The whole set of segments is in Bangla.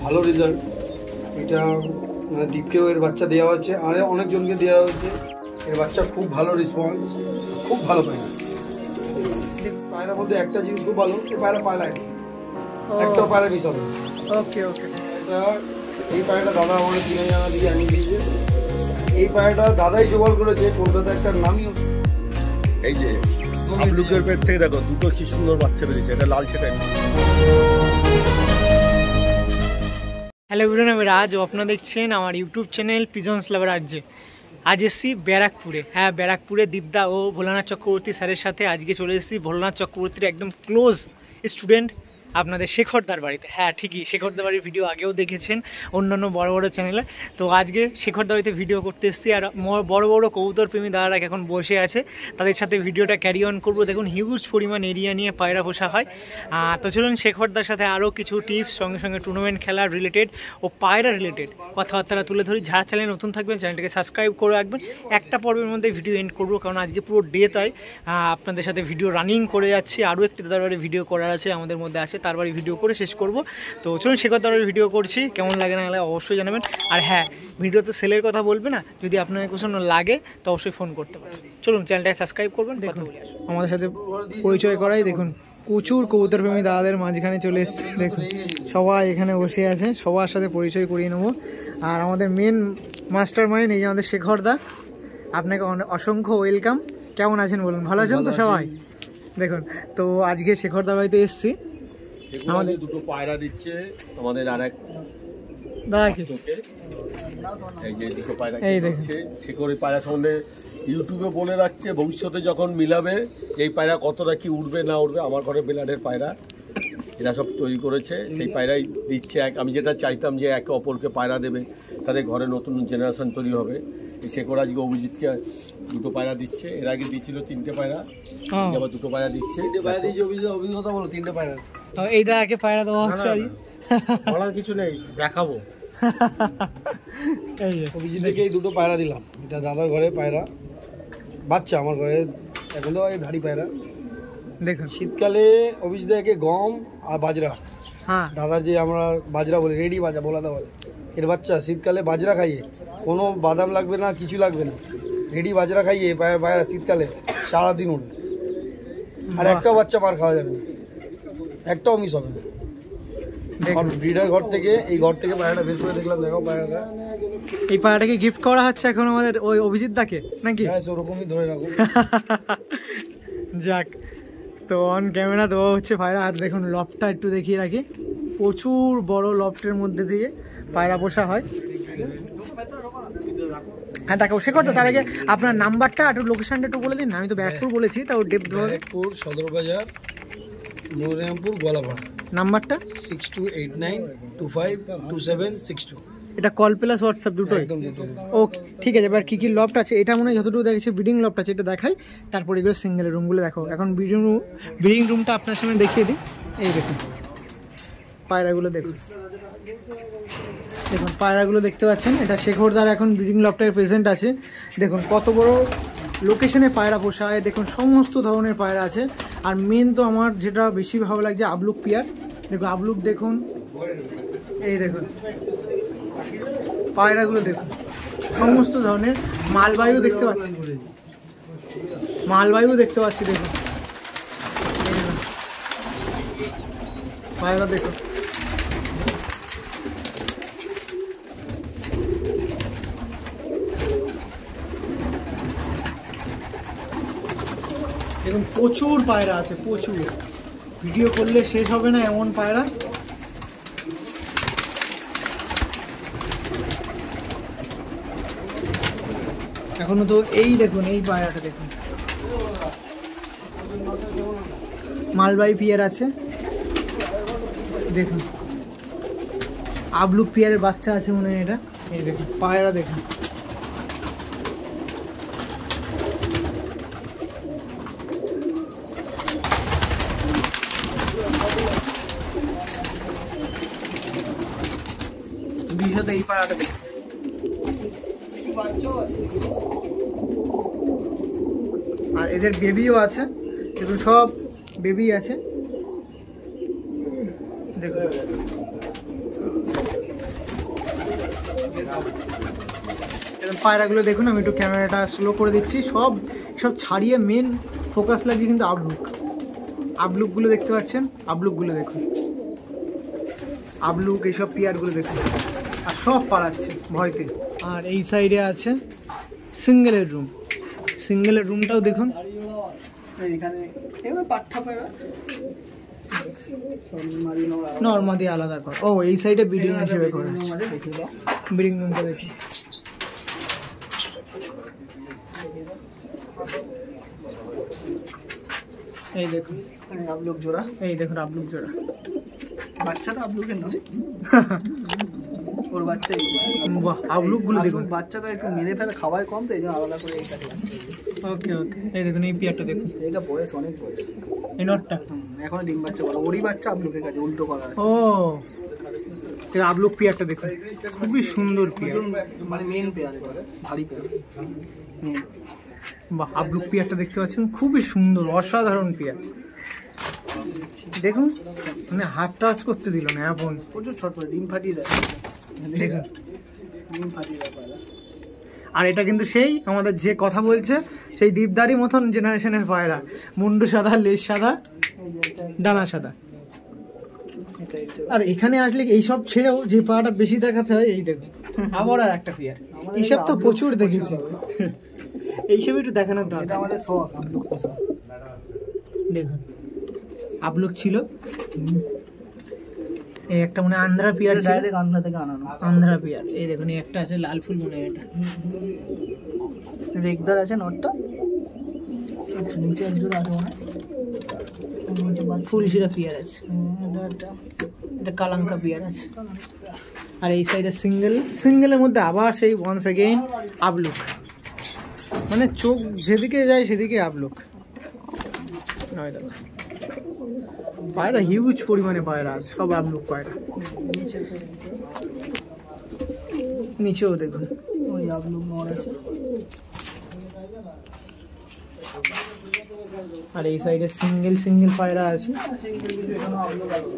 ভালো রেজাল্ট। এটা মানে দীপকেও এর বাচ্চা দেওয়া হচ্ছে, আর অনেকজনকে দেওয়া হয়েছে। এর বাচ্চা খুব ভালো রেসপন্স, খুব ভালো পায়রা। পায়রার মধ্যে একটা জিনিস খুব ভালো, এই পায়রা পায়রায় একটা পায়রা মিস হবে। ওকে ওকে। এই পায়রাটা দাদা আমাকে 3,000 টাকা দিয়ে আনিয়ে দিয়েছে। এই পায়রাটা দাদাই জোগাড় করেছে, কলকাতা একটা নামই। এই যে আবলুকের পেট থেকে দেখো দুটো কি সুন্দর বাচ্চা বেরিয়েছে, এটা লালচে টাইপ। হ্যালো এভরিওয়ান, আমি রাজ, আপনারা দেখছেন আমার ইউটিউব চ্যানেল পিজনস লাভার রাজ্যে। আজ এসেছি ব্যারাকপুরে। হ্যাঁ, ব্যারাকপুরে দীপদা ও ভোলানাথ চক্রবর্তী স্যারের সাথে আজকে চলে এসেছি ভোলানাথ চক্রবর্তীর একদম ক্লোজ স্টুডেন্ট আপনাদের শেখরদার বাড়িতে। হ্যাঁ ঠিকই, শেখরদার বাড়ির ভিডিও আগেও দেখেছেন অন্যান্য বড় বড় চ্যানেলে। তো আজকে শেখরদার বাড়িতে ভিডিও করতে এসেছি, আর বড় বড় কবুতর প্রেমী দাদারা এখন বসে আছে, তাদের সাথে ভিডিওটা ক্যারি অন করবো। দেখুন হিউজ পরিমাণ এরিয়া নিয়ে পায়রা পোষা হয়। তো চলুন শেখরদার সাথে আরও কিছু টিপস, সঙ্গে সঙ্গে টুর্নামেন্ট খেলার রিলেটেড ও পায়রা রিলেটেড কথাবার্তা তুলে ধরি। যারা চ্যানেলে নতুন থাকবেন চ্যানেলটাকে সাবস্ক্রাইব করে রাখবেন। একটা পর্বের মধ্যে ভিডিও এন্ড করবো, কারণ আজকে পুরো ডে তাই আপনাদের সাথে ভিডিও রানিং করে যাচ্ছি। আরও একটি দাদার বাড়ি ভিডিও করার আছে, আমাদের মধ্যে আছে, তার বাড়ি ভিডিও করে শেষ করব। তো চলুন শেখরদার বাড়ি ভিডিও করছি, কেমন লাগে না লাগে অবশ্যই জানাবেন। আর হ্যাঁ, ভিডিওতে সেলের কথা বলবে না, যদি আপনার কিছু লাগে তো অবশ্যই ফোন করতে পারেন। চলুন চ্যানেলটাকে সাবস্ক্রাইব করবেন। দেখুন আমাদের সাথে পরিচয় করাই, দেখুন প্রচুর কবুতর প্রেমী দাদাদের মাঝখানে চলে এসছে। দেখুন সবাই এখানে বসে আছে, সবার সাথে পরিচয় করিয়ে নেবো। আর আমাদের মেন মাস্টার মাইন্ড এই যে আমাদের শেখরদা, আপনাকে অসংখ্য ওয়েলকাম। কেমন আছেন বলুন? ভালো আছেন তো সবাই? দেখুন তো আজকে শেখরদার বাড়িতে এসেছি। আমাদের দুটো পায়রা দিচ্ছে আমাদের আরেক দাদাকে, এই যে দুটো পায়রা দিচ্ছে। শেখর এই পায়রা সম্বন্ধে ইউটিউবে বলে রাখছে, ভবিষ্যতে যখন মিলাবে এই পায়রা কতটা কি উঠবে না উঠবে। আমার ঘরে বেলাডের পায়রা এরা সব তৈরি করেছে, সেই পায়রাই দিচ্ছে। আমি যেটা চাইতাম যে একে অপরকে পায়রা দেবে, তাদের ঘরে নতুন জেনারেশন তৈরি হবে। এই শেখর আজকে অভিজিৎকে দুটো পায়রা দিচ্ছে, এর আগে দিচ্ছিল 3টে পায়রা, আবার দুটো পায়রা দিচ্ছে। 3টে পায়রা দিয়েছে। অভিজ্ঞতা বলো 3টে পায়রা। এই দাদাকে পায়রা দেওয়া হচ্ছে। বলার কিছু নেই, দেখাবো। অভিজিৎকে এই দুটো পায়রা দিলাম। এটা দাদার ঘরে পায়রা বাচ্চা, আমার ঘরে এখন তো ধাড়ি পায়রা। দেখুন শীতকালে অভিজিৎকে গম আর বাজরা, হ্যাঁ দাদার যে আমরা বাজরা বলি, রেডি বাজরা বলাদা বলে, এর বাচ্চা শীতকালে বাজরা খাইয়ে, কোনো বাদাম লাগবে না, কিছু লাগবে না, রেডি বাজরা খাইয়ে পায়রা শীতকালে সারাদিন উঠবে। আর একটাও বাচ্চা পার খাওয়া যাবে না, একটাও মিস হবে না। ব্রিডার ঘর থেকে, এই ঘর থেকে পায়রাটা বের করে দেখলাম। দেখো পায়রাটা, এই পায়রাটাকে গিফট করা হচ্ছে এখন আমাদের ওই অভিজিৎ দাকে নাকি? হ্যাঁ ওরকমই ধরে রাখো। যাক, তো অন ক্যামেরা দেওয়া হচ্ছে পায়রা। আর দেখুন লফটটা একটু দেখিয়ে রাখি, প্রচুর বড় লফটের মধ্যে দিয়ে পায়রা পোষা হয়। হ্যাঁ দেখো শেখরদা, তার আগে আপনার নাম্বারটা একটু লোকেশনটা একটু বলে দিন। আমি তো ব্যারাকপুর বলেছি, তাও ব্যারাকপুর সদর বাজার, নূররামপুর, গোয়ালাপাড়া। নাম্বারটা 6289252762। এটা কল প্লাস হোয়াটসঅ্যাপ দুটোই? ওকে ঠিক আছে। এবার কী কী লফট আছে, এটা মনে হয় যতটুকু দেখেছি ব্রিডিং লফট আছে, এটা দেখাই। তারপর এগুলো সিঙ্গেল রুমগুলো দেখো। এখন ব্রিডিং রুমটা আপনার সামনে দেখিয়ে দিই। এই দেখুন পায়রাগুলো, দেখুন দেখুন পায়রাগুলো দেখতে পাচ্ছেন। এটা শেখরদার এখন ব্রিডিং লফটের প্রেজেন্ট আছে। দেখুন কত বড় লোকেশনে পায়রা পোষা হয়, দেখুন সমস্ত ধরনের পায়রা আছে। আর মেন তো আমার যেটা বেশি ভালো লাগছে আবলুক পিয়ার। দেখুন আবলুক, দেখুন এই দেখুন পায়রাগুলো, দেখুন সমস্ত ধরনের। মালবায়ু দেখতে পাচ্ছি, মালবায়ু দেখতে পাচ্ছি। দেখুন পায়রা, দেখুন দেখুন প্রচুর পায়রা আছে, প্রচুর। ভিডিও করলে শেষ হবে না এমন পায়রা। এখনো তো এই দেখুন, এই পায়রাটা দেখুন, মালবাই পিয়ার আছে। দেখুন আবলুক পিয়ারের বাচ্চা আছে মনে হয় এটা। এই দেখুন পায়রা, দেখুন এই পায়রাটা দেখুন। আর এদের বেবিও আছে, দেখুন সব বেবি আছে। দেখুন পায়রাগুলো দেখুন, আমি একটু ক্যামেরাটা স্লো করে দিচ্ছি। সব ছাড়িয়ে মেন ফোকাস লাগিয়ে কিন্তু আবলুকগুলো দেখতে পাচ্ছেন, আবলুকগুলো দেখুন, আবলুক এইসব পিয়ারগুলো দেখুন, আর সব পাড়াচ্ছে ভয়তে। আর এই সাইডে আছে সিঙ্গেলের রুমটাও দেখুন। এখানে পাঠা পায়রা নর্মাদি আলাদা কর। ও এই সাইডে ব্রিডিং হিসেবে করে ব্রিডিং রুমটা দেখুন। এই দেখুন আবলুক জোড়া, বাচ্চাটা আবলুকের নয়, ওর বাচ্চা। বাহ, আবলুকগুলো দেখুন, বাচ্চাটা একটু মেরে ফেলে, খাওয়ায় কম তো এই জন্য আলাদা করে এইটা। ওকে, এই দেখুন এই পিয়ারটা দেখুন, এটা বয়স অনেক বয়স, এই নটটা এখন ডিম বাচ্চা বলো, ওরই বাচ্চা আবলুকের কাছে উল্টো করা আছে। ও আবলুক পিয়ারটা দেখুন, খুবই সুন্দর পিয়ার, মানে মেন পেয়ার, ভারী পেয়ার। বাহ, আবলুক পিয়ারটা দেখতে পাচ্ছেন, খুবই সুন্দর, অসাধারণ পিয়ার। দেখুন মানে হাত টাচ করতে দিল না, এখন প্রচুর ছটফট, ডিম ফাটিয়ে দেয় দেখুন, ডিম ফাটিয়ে দেয়। আর এটা কিন্তু সেই আমাদের যে কথা বলছে সেই দীপদারি মতন জেনারেশনের পায়রা, মুন্ডু সাদা, লেজ সাদা, ডানা সাদা। আর এখানে আসলে এইসব ছেড়েও যে পায়রাটা বেশি দেখাতে হয়, এই দেখুন আবার আর একটা পেয়ার। এইসব তো প্রচুর দেখেছি, এইসব একটু দেখানোর দরকার। আমাদের শখ দেখুন, আবলুক ছিল, এই একটা মানে আন্ধ্রা পিয়ার, ডাইরেক্ট আন্ধ্রা থেকে আনানো আন্ধ্রা পিয়ার। এই দেখুন এই একটা আছে লাল ফুল, মনে হয় এটা রেগদার আছে নটটা। আচ্ছা, নিচে একজন আছে মনে হয়, ফুলশিরা পিয়ার আছে, এটা কালাঙ্কা পিয়ার আছে। আর এই সাইডে সিঙ্গেলের মধ্যে আবার সেই ওয়ান্স এগেইন আবলুক, মানে চোখ যেদিকে যায় সেদিকে আবলুক। পায়রা হিউজ পরিমাণে পায়রা আছে, সব আবলুক পায়রা। নিচেও দেখুন ওই আবলুক নর আছে। আর এই সাইডে সিঙ্গেল পায়রা আছে।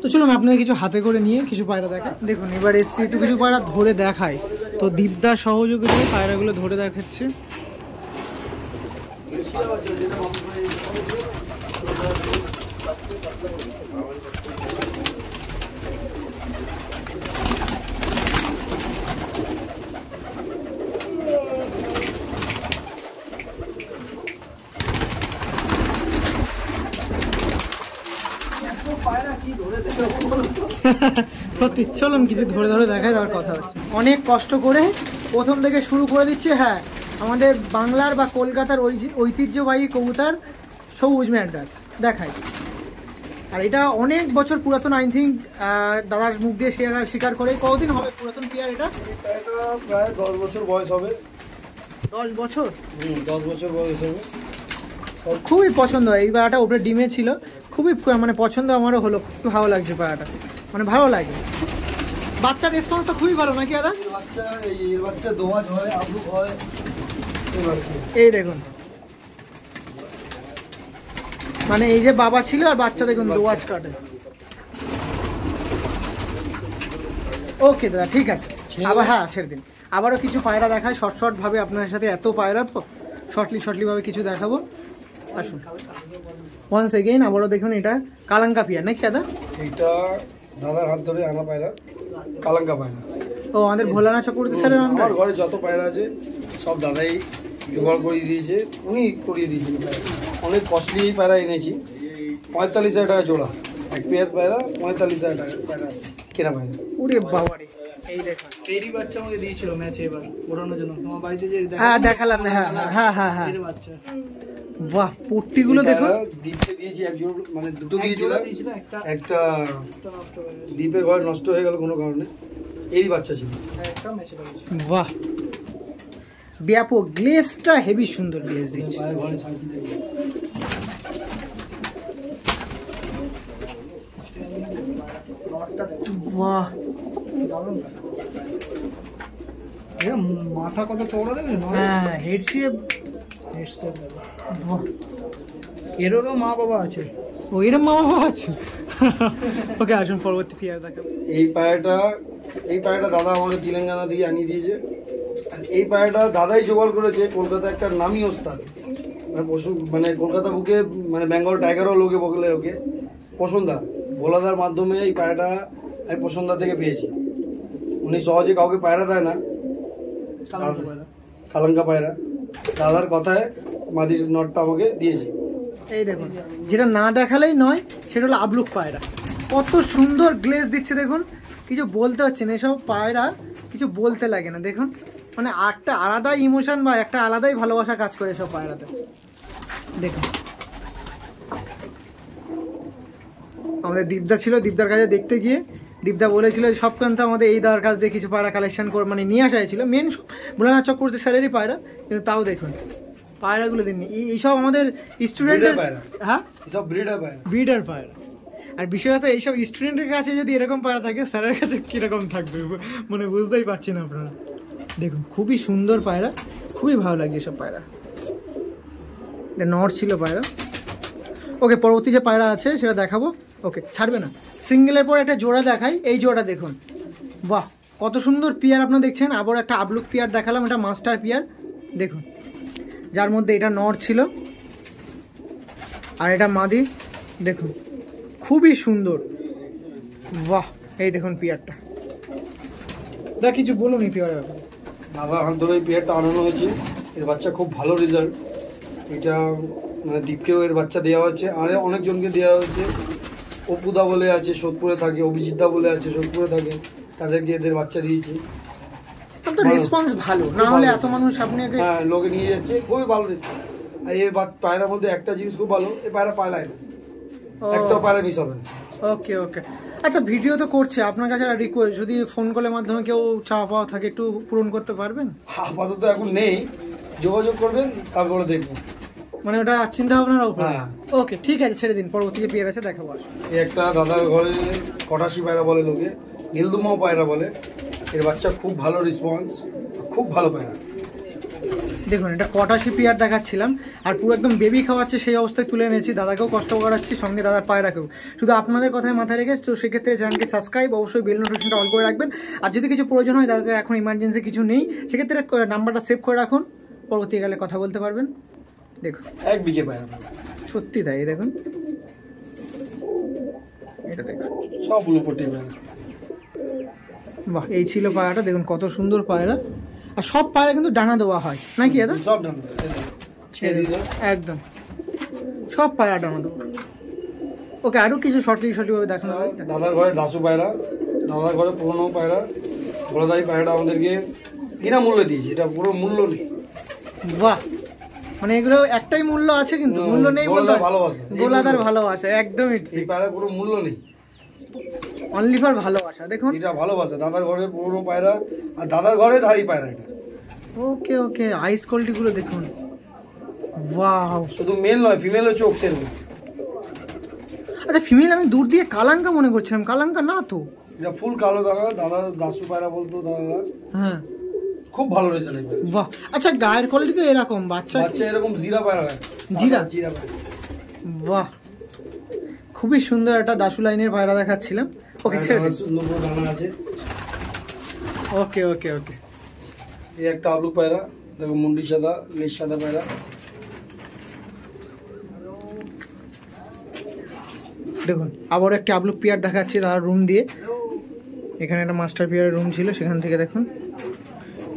তো চলুন আপনাদের কিছু হাতে করে নিয়ে কিছু পায়রা দেখা। দেখুন এবার এসছি একটু কিছু পায়রা ধরে দেখায়, তো দীপদার সহযোগিতায় পায়রাগুলো ধরে দেখাচ্ছে। সত্যি, চলুন কিছু ধরে দেখায়, দেওয়ার কথা হচ্ছে। অনেক কষ্ট করে প্রথম থেকে শুরু করে দিচ্ছে। হ্যাঁ, আমাদের বাংলার বা কলকাতার ঐতিহ্যবাহী কবুতর সবুজ ম্যাড্রাস দেখায়। আর এটা অনেক বছর পুরাতন, আই থিঙ্ক দাদার মুখ দিয়ে স্বীকার করে। কতদিন হবে পুরাতন পেয়ার? এটা প্রায় 10 বছর বয়স হবে। 10 বছর? 10 বছর বয়স হবে। খুবই পছন্দ হয় এই পায়রাটা, ওপরে ডিমে ছিল, খুবই মানে পছন্দ আমারও হলো, খুব ভালো লাগছে পায়রাটা, মানে ভালো লাগে। বাচ্চার রেসপন্স তো খুবই ভালো নাকি দাদা? বাচ্চা দোয়াজ হয়, আবলুক হয়। এই দেখুন, মানে এই যে বাবা ছিল আর বাচ্চা দেখুন দোয়াজ কাটে। ওকে দাদা, ঠিক আছে, আবার হ্যাঁ ছেড়ে দিন। আবারও কিছু পায়রা দেখায় শর্ট ভাবে আপনার সাথে, এত পায়রা তো শর্টলি ভাবে কিছু দেখাবো। আসুন ওয়ান্স এগেইন আবারও দেখুন, এটা কালাঙ্কা পিয়ার নাকি দাদা? এইটা দাদার হাত ধরে আনা পায়রা, কালাঙ্কা পায়রা। ও আমাদের ভোলানাথ চক্রবর্তী স্যারের আমার ঘরে যত পায়রা আছে সব দাদাই জোগাড় করিয়ে দিয়েছে, উনি করিয়ে দিয়েছেন পায়রা। অনেক কস্টলি পায়রা এনেছি, 45,000 টাকা জোড়া, এক পেয়ার পায়রা 45,000 টাকা পায়রা কেনা পায়রা। ওরে বাবারে, এই দেখুন টেরি বাচ্চা আমাকে দিয়েছিল ম্যাচে এবার ওড়ানোর জন্য, তোমার বাড়িতে যে হ্যাঁ দেখালাম। হ্যাঁ বাচ্চা, বাহ, পট্টিগুলো দেখুন। দ্বীপে দিয়েছি একজন, মানে দুটো দিয়েছিলাম, একটা নষ্ট হয়ে গেছে, দ্বীপের ঘরে নষ্ট হয়ে গেল কোনো কারণে, এরই বাচ্চা ছিল। একটা ম্যাচে লাগিয়েছে। বাহ, ব্যাপক গ্লেজটা হেভি সুন্দর গ্লেজ দিচ্ছে। ঘরে ছাড়ছি দেখি। বাহ, মাথা কত চওড়া দেবে? হ্যাঁ, হেড শেপ। বাহ, এরও মা বাবা আছে। ও এরম মা বাবা আছে। ওকে আসুন পরবর্তী পেয়ার দেখাবো। এই পায়রাটা এই পায়রাটা দাদা আমাকে তেলেঙ্গানা থেকে আনিয়ে দিয়েছে। আর এই পায়রাটা দাদাই জোগাড় করেছে, কলকাতা একটা নামি ওস্তাদ, মানে পশু মানে কলকাতা বুকে মানে বেঙ্গল টাইগারও লোকে বলে ওকে পছন্দা। ভোলাদার মাধ্যমে এই পায়রাটা আমি পছন্দা থেকে পেয়েছি। উনি সহজে কাউকে পায়রা দেয় না, কালাঙ্কা পায়রা। দাদার কথায় মাদির নটটা আমাকে দিয়েছে। এই দেখুন, যেটা না দেখালেই নয় সেটা হলো আবলুক পায়রা। কত সুন্দর গ্লেজ দিচ্ছে দেখুন, কিছু বলতে হচ্ছে না, এসব পায়রা কিছু বলতে লাগে না। দেখুন মানে একটা আলাদাই ইমোশন বা একটা আলাদাই ভালোবাসা কাজ করে এসব পায়রাতে। দেখুন আমাদের দীপদা ছিল, দীপদার কাছে দেখতে গিয়ে দীপদা বলেছিল সবখানতে আমাদের এই দাদার কাছ দিয়ে কিছু পায়রা কালেকশন করে মানে নিয়ে আসা হয়েছিল, মেন ভোলানাথ চক্রবর্তী স্যারেরই পায়রা, কিন্তু তাও দেখুন পায়রাগুলো দিন এইসব আমাদের স্টুডেন্টের। হ্যাঁ, সব ব্রিডার পায়রা, ব্রিডার পায়রা। আর বিশেষত এইসব স্টুডেন্টের কাছে যদি এরকম পায়রা থাকে, স্যারের কাছে কীরকম থাকবে মানে বুঝতেই পারছি না আপনারা। দেখুন খুবই সুন্দর পায়রা, খুবই ভালো লাগছে এসব পায়রা। এটা নর ছিল পায়রা। ওকে, পরবর্তী যে পায়রা আছে সেটা দেখাবো। ওকে, ছাড়বে না। সিঙ্গেলের পর একটা জোড়া দেখাই। এই জোড়া দেখুন, বাহ কত সুন্দর পিয়ার আপনারা দেখছেন। আবার একটা আবলুক পিয়ার দেখালাম, এটা মাস্টার পিয়ার দেখুন, যার মধ্যে এটা নর ছিল আর এটা মাদি। দেখুন খুবই সুন্দর, বাহ। এই দেখুন পিয়ারটা, দা কিছু বলুন এই পিয়ারের ব্যাপারে। দাদার হাত ধরে এই পেয়ারটা আনানো হয়েছে। এর বাচ্চা খুব ভালো রেজাল্ট। এটা মানে দীপকেও এর বাচ্চা দেওয়া হচ্ছে, আর অনেকজনকে দেওয়া হয়েছে। অপুদা বলে আছে সোদপুরে থাকে, অভিজিৎদা বলে আছে সোদপুরে থাকে, তাদেরকে এদের বাচ্চা দিয়েছি। তো রেসপন্স ভালো, না হলে এত মানুষ আপনি হ্যাঁ লোকে নিয়ে যাচ্ছে, খুবই ভালো রেসপন্স। আর এর পায়রার মধ্যে একটা জিনিস খুব ভালো, এই পায়রা পালায় না, একটা পায়রা মিস হবে না। ওকে ওকে, আচ্ছা ভিডিও তো করছে, আপনার কাছে রিকোয়েস্ট, যদি ফোন কলের মাধ্যমে কেউ চাওয়া পাওয়া থাকে একটু পূরণ করতে পারবেন? আপাতত এখন নেই, যোগাযোগ করবেন তারপরে দেখবেন, মানে ওটা চিন্তা ভাবনার উপর। হ্যাঁ ওকে ঠিক আছে, ছেড়ে দিন, পরবর্তী যে পেয়ার আছে দেখাবো। এই একটা দাদার ঘরে কটাশি পায়রা বলে লোকে, নীলদুমাও পায়রা বলে। এর বাচ্চা খুব ভালো রেসপন্স, খুব ভালো পায়রা। দেখুন এটা কটাশি পেয়ার দেখাচ্ছিলাম, আর পুরো একদম বেবি খাওয়াচ্ছে সেই অবস্থায় তুলে এনেছি। দাদাকেও কষ্ট করাচ্ছি, সঙ্গে দাদার পায়রাকেও। শুধু আপনাদের কথায় মাথায় রেখে তো সেক্ষেত্রে চ্যানেলকে সাবস্ক্রাইব, অবশ্যই বেল নোটিফিকেশনটা অন করে রাখবেন। আর যদি কিছু প্রয়োজন হয়, দাদা এখন ইমার্জেন্সি কিছু নেই, সেক্ষেত্রে নাম্বারটা সেভ করে রাখুন, পরবর্তীকালে কথা বলতে পারবেন। দেখুন 1 বিঘে পায়রা, সত্যি তাই। দেখুন এটা দেখুন, সব উলুপটি পায়রা। বাহ, এই ছিল পায়রাটা। দেখুন কত সুন্দর পায়রা। আর সব পায়রা কিন্তু ডানা দেওয়া হয় নাকি দাদা? সব ডানা একদম, সব পায়রা ডানা দেওয়া। ওকে, আরও কিছু সঠিকভাবে দেখানো হয়। দাদার ঘরে দাসু পায়রা, দাদার ঘরে পুরনো পায়রা, গোলাদাই পায়রাটা আমাদেরকে বিনামূল্যে দিয়েছে, এটা পুরো মূল্য নেই। বাহ, মানে এগুলো একটাই মূল্য আছে, কিন্তু মূল্য নেই বলতে ভালোবাসা, গোলাদার ভালোবাসা, একদমই এই পায়রা কোনো মূল্য নেই, অনলি ফর ভালোবাসা। দেখুন এটা ভালোবাসা, দাদার ঘরে পুরনো পায়রা, আর দাদার ঘরে ধারি পায়রা এটা। ওকে ওকে, আইস কোয়ালিটিগুলো দেখুন, ওয়াও। শুধু মেল নয়, ফিমেলও চোখ সেরকম। আচ্ছা ফিমেল আমি দূর দিয়ে কালাঙ্কা মনে করছিলাম, কালাঙ্কা না তো, এটা ফুল কালো দাদা, দাদা দাসু পায়রা বলতো দাদা। হ্যাঁ খুব ভালো রেজাল্ট। বাহ, আচ্ছা গায়ের কোয়ালিটি তো এরকম, বাচ্চা এরকম জিরা পায়রা হয়, জিরা পায়রা। বাহ, খুবই সুন্দর একটা দাসু লাইনের পায়রা দেখাচ্ছিলাম। ওকে ছেড়ে দিন, সুন্দর ডানা আছে। ওকে ওকে ওকে, এই একটা আবলুক পায়রা, দেখো মুন্ডি সাদা, লেজ সাদা পায়রা। দেখুন আবার একটা আবলুক পিয়ার দেখাচ্ছি তার রুম দিয়ে। এখানে একটা মাস্টার পিয়ারের রুম ছিল, সেখান থেকে দেখুন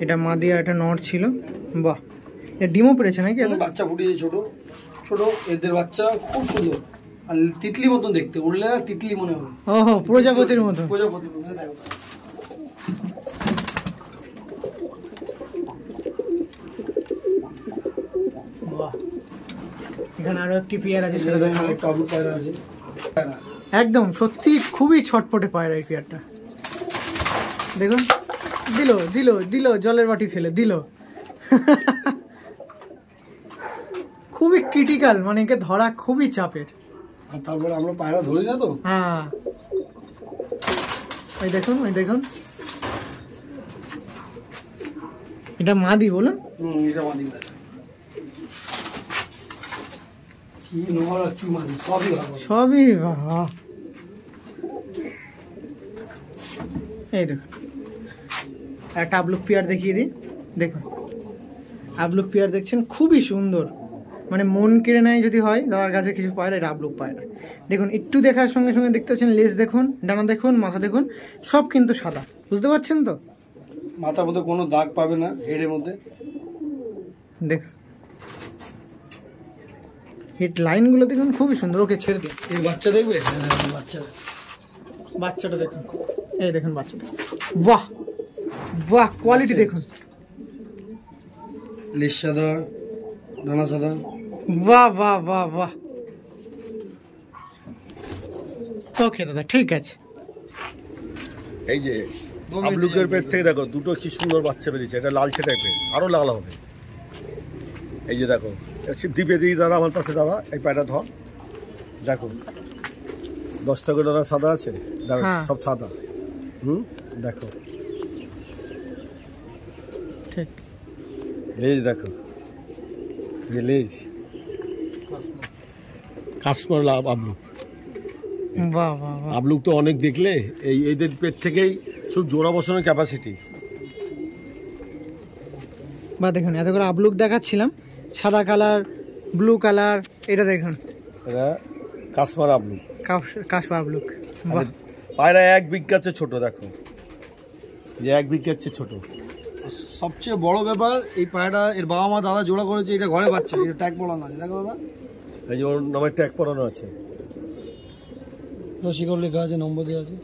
এটা মাদি আর একটা নর ছিল। বাহ, এর ডিমও পেরেছে নাকি? বাচ্চা ফুটিয়েছে ছোট ছোট, এদের বাচ্চা খুব সুন্দর, আর তিতলি মতন দেখতে, উড়লে তিতলি মনে হবে। ওহো, প্রজাপতির মতো। প্রজাপতির মতো দেখো। বাহ, এখানে আরো একটি পেয়ার আছে, সেটা দেখাবো। একটা আবলুক পায়রা আছে, একদম সত্যি খুবই ছটপটে পায়রা এই পেয়ারটা। দেখুন, দিল দিল দিল, জলের বাটি ফেলে দিল। খুবই ক্রিটিক্যাল, মানে একে ধরা খুবই চাপের। আর তারপরে আমরা পায়রা ধরি না তো। হ্যাঁ, ওই দেখুন ওই দেখুন, এটা মাদি বলুন। এটা মাদি পায়রা, কি নোংরা, কি মাদি, সবই ভালো। সবই বাহ, এই দেখুন একটা আবলুক পেয়ার দেখিয়ে দিই, দেখুন আবলুক পেয়ার দেখছেন, খুবই সুন্দর, মানে মন কেড়ে নেয় যদি হয় দাদার কাছে কিছু পায়রা, এটা আবলুক পায়রা। দেখুন একটু দেখার সঙ্গে সঙ্গে দেখতে পাচ্ছেন লেজ দেখুন, ডানা দেখুন, মাথা দেখুন, সব কিন্তু সাদা, বুঝতে পারছেন তো? মাথার মধ্যে কোনো দাগ পাবে না, হেডের মধ্যে দেখুন হেড লাইনগুলো দেখুন খুবই সুন্দর। ওকে ছেড়ে দিন, এই বাচ্চা দেখবে, বাচ্চা, বাচ্চাটা দেখুন, এই দেখুন বাচ্চাটা, বাহ বাহ, কোয়ালিটি দেখুন, লেজ সাদা, ডানা সাদা, বাহ বাহ বাহ বাহ। ওকে দাদা, ঠিক আছে। এই যে আবলুকের পেট থেকে দেখো দুটো কি সুন্দর বাচ্চা বেরিয়েছে, এটা লালচে টাইপের, আরও লাল হবে। এই যে দেখো দ্বীপে দিই দাদা, আমার পাশে দাদা, এই পায়রা ধর, দেখো 10টা করে দাদা সাদা আছে, দেখো সব সাদা। দেখো ঠিক, লেজ দেখো, যে লেজ কাশ্মীর আবলুক। বাহ বাহ বাহ, আবলুক তো অনেক দেখলে, এই এদের পেট থেকেই সব জোড়া বসানোর ক্যাপাসিটি। বা দেখুন এত করে আবলুক দেখাচ্ছিলাম, সাদা কালার, ব্লু কালার, এটা দেখুন এটা কাশ্মীর আবলুক, কাশবা আবলুক। বাহ, পায়রা 1 বিঘার চেয়ে ছোট, দেখো যে 1 বিঘার চেয়ে ছোট। সবচেয়ে বড় ব্যাপার এই পায়রাটা, এর বাবা মা দাদা জোড়া করেছে, এটা ঘরে বাচ্চা, এটা ট্যাগ পড়ানো আছে, দেখো দাদা, এই যে ওর নামে ট্যাগ পরানো আছে, শিকড় লেখা আছে, নম্বর দেওয়া আছে,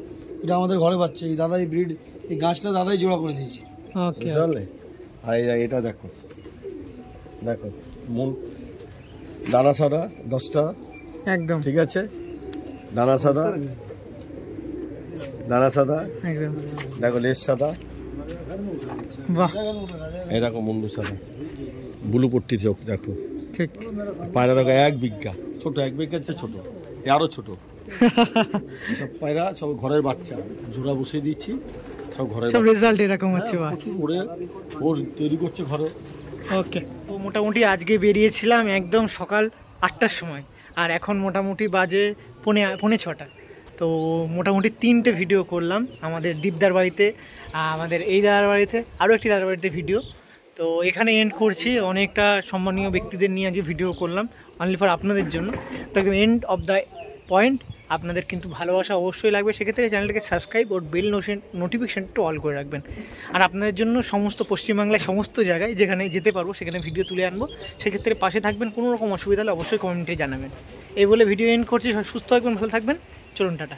এটা আমাদের ঘরে বাচ্চা, এই দাদা এই ব্রিড, এই গাছটা দাদাই জোড়া করে দিয়েছে। ওকে, বুঝতে পারলে? আর এটা দেখো, দেখো মূল দানা সাদা 10টা, একদম ঠিক আছে, দানা সাদা, দানা সাদা, একদম, দেখো লেজ সাদা, বাহ, এই দেখো মুন্ডু সাদা, ব্লু পট্টি চোখ, দেখো ঠিক, পায়রা দেখো 1 বিঘা, ছোট 1 বিঘার চেয়ে ছোট, এ আরও ছোট। সব পায়রা সব ঘরের বাচ্চা, জোড়া বসিয়ে দিচ্ছি, সব ঘরের সব রেজাল্ট এরকম হচ্ছে। বাহ, প্রচুর ওরে ওর তৈরি করছে ঘরে। ওকে, তো মোটামুটি আজকে বেরিয়েছিলাম একদম সকাল 8টার সময়, আর এখন মোটামুটি বাজে পৌনে 6টা। তো মোটামুটি 3টে ভিডিও করলাম আমাদের দীপদার বাড়িতে, আমাদের এই দাদার বাড়িতে, আরও একটি দাদার বাড়িতে ভিডিও। তো এখানে এন্ড করছি, অনেকটা সম্মানীয় ব্যক্তিদের নিয়ে আজকে ভিডিও করলাম অনলি ফর আপনাদের জন্য। তো একদম এন্ড অফ দ্য পয়েন্ট, আপনাদের কিন্তু ভালোবাসা অবশ্যই লাগবে, সেক্ষেত্রে চ্যানেলটাকে সাবস্ক্রাইব ও বেল নোটিফিকেশানটা অল করে রাখবেন। আর আপনাদের জন্য সমস্ত পশ্চিমবাংলায় সমস্ত জায়গায় যেখানে যেতে পারবো সেখানে ভিডিও তুলে আনবো, সেক্ষেত্রে পাশে থাকবেন। কোনো রকম অসুবিধা হলে অবশ্যই কমেন্টে জানাবেন। এই বলে ভিডিও এন্ড করছি, সুস্থ থাকবেন, ভালো থাকবেন, চলুন টাটা।